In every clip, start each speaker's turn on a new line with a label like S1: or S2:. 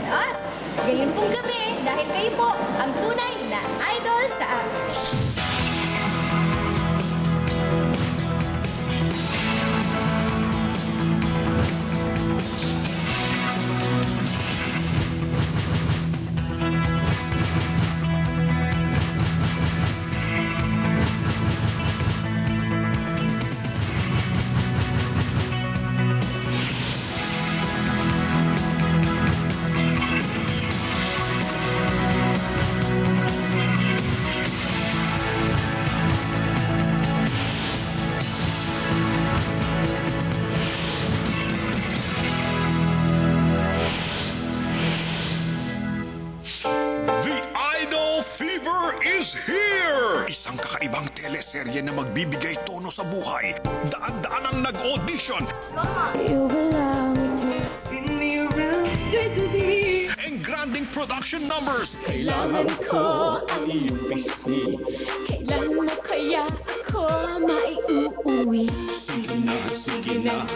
S1: and us. Ngayon pong gabi, dahil kayo po ang tunay na idol sa amin.
S2: Is here! Isang kakaibang teleserye na magbibigay tono sa buhay. Daan-daan ang nag-audition.
S3: You belong with me. Spin me around. This is me.
S2: Engranding production numbers.
S3: Kailangan ko ang iyong pisngi. Kailan mo kaya ako maiuuwi? Sige na, sige na.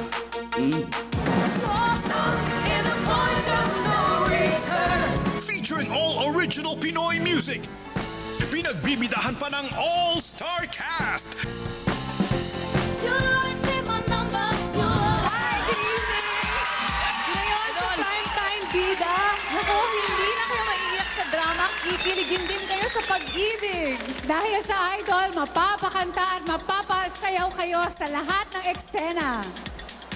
S3: Lost in the point of no return.
S2: Featuring all original Pinoy music. Pinagbibidahan pa ng all-star cast.
S4: Ngayon sa Primetime Bida, naku, hindi na kayo maiiyak sa drama, kikiligin din kayo sa pag-ibig.
S5: Dahil sa Idol, mapapakanta at mapapasayaw kayo sa lahat ng eksena.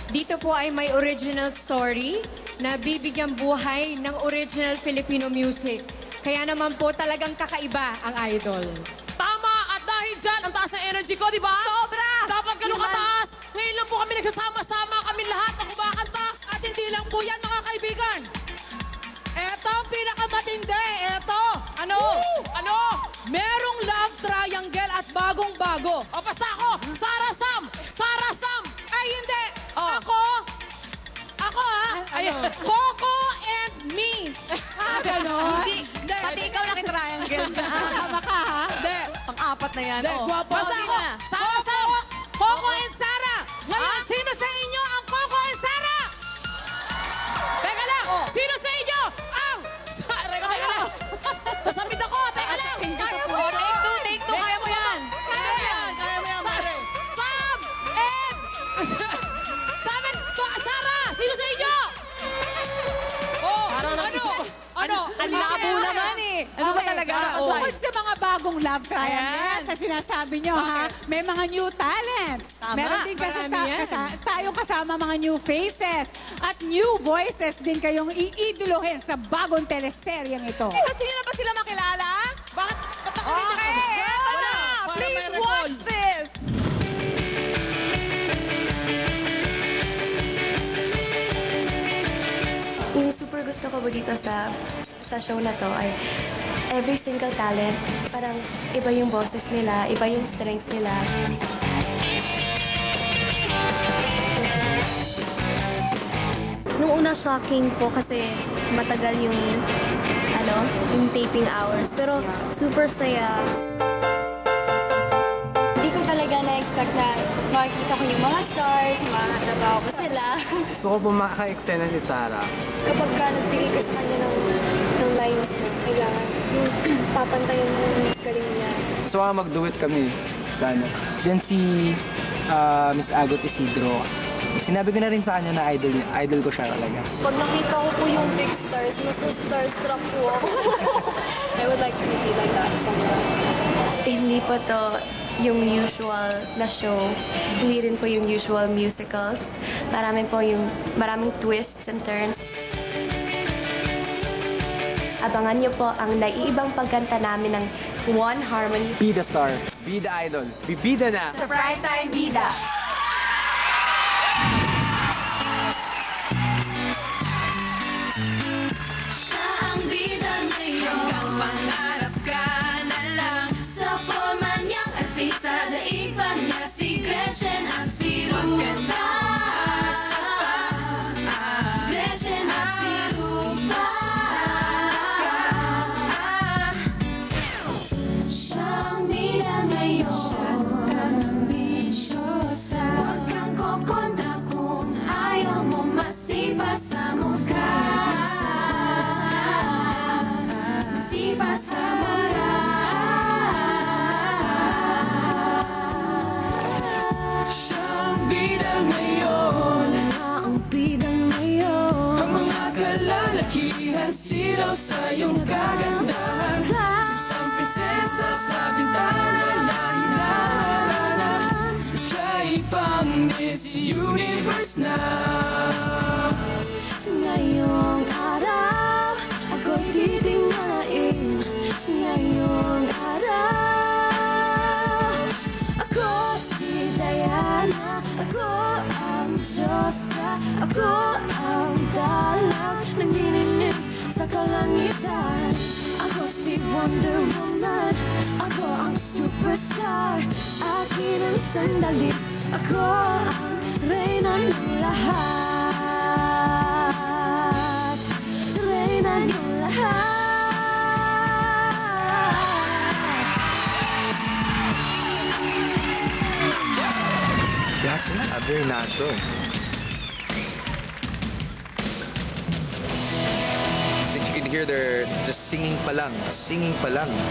S6: Dito po ay may original story na bibigyan buhay ng original Filipino music. Kaya naman po talagang kakaiba ang Idol.
S4: Tama! At dahil dyan, ang taas ng energy ko, di ba? Sobra! Dapat ganun kataas! Ngayon lang po kami nagsasama-sama kami lahat na kumakanta. At hindi lang po yan, mga kaibigan. Eto ang pinakamatindi. Eto. Ano? Woo! Ano? Merong love triangle at bagong-bago. O, basta ako. Sarah Sam! Sarah Sam! Ay, hindi. Oh. Ako,
S5: Ano?
S4: Coco and me.
S5: Ganon?
S4: Hindi. Pati ikaw nakitriangle dyan.
S5: Kasama ka, ha?
S4: Hindi. Pang-apat na yan. Hindi, guwapo. Basta ako. Sarah Sam! Coco and Sarah! Ngayon, sino sa inyo ang Coco and Sarah? Teka lang! Sino sa inyo ang... Teka lang! Sasamid ako! Teka lang!
S5: Kaya mo yan!
S4: Take two! Kaya mo yan! Kaya mo yan! Mare! Sam! And... Sam and... Sarah! Sino sa inyo? Oh! Ano? Ang labo naman eh! Ano ba talaga?
S5: Bukod sa mga bagong love triangle,
S4: Ayan.
S5: sa sinasabi nyo, ha? May mga new talents.
S4: Tama.
S5: Meron din kasi
S4: Marami yan.
S5: tayong kasama mga new faces at new voices din kayong iidolohin sa bagong teleseryeng ito.
S4: Sino na ba sila makilala? Bakit? Okay, eto na! Please watch this!
S7: Yung super gusto ko dito sa show na to ay every single talent, parang iba yung boses nila, iba yung strengths nila. Nung una shocking po kasi matagal yung taping hours, pero super saya.
S1: Hindi ko talaga na-expect na makikita ko yung mga stars, makakatrabaho ko sila.
S8: Gusto ko po maka-eksena si Sarah.
S7: Kapag ka nagbigay ka sa kanya ng lines mo, kailangan yung papantayan mo yung galing niya.
S8: Gusto ko mag-duet kami sa ano. Then si Miss Agot Isidro. Sinabi ko na rin sa kanya na idol ko siya talaga.
S7: Pag nakita ko po yung big stars, nasa starstruck po ako. I would like to be like that someday. Hindi po to yung usual na show. Hindi rin po yung usual musical. Maraming twists and turns. Abangan niyo po ang naiibang pagkanta namin ng One Harmony.
S8: Be the star. Be the idol. Bibida na.
S7: Sa Primetime Bida.
S3: Siya ang bida ngayon. Hanggang pangarap ka na lang. Sa forma niyang artista, daig pa niya si Gretchen at si Rupa. Si Gretchen at si Rupa. Siya ang bida ngayon. Siya ang ambisyosa.
S8: Lalakihan silaw sa iyong kagandahan. Isang prinsesa sa bintana na hinahanap. Kaibang Miss Universe na.
S3: Ngayong araw, ako'y titingalain. Ngayong araw, ako si Diana. Ako ang Diyosa. Ako ang dalang nanginginig sa kalangitan. Ako si Wonder Woman. Ako ang superstar. Akin ang sandali. Ako ang reyna ng lahat. Reyna ng lahat.
S9: Lahat sila, very natural. If you can hear their just singing pa lang,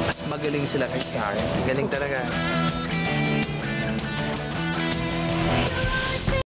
S9: mas magaling sila kaysa sa akin. Galing talaga.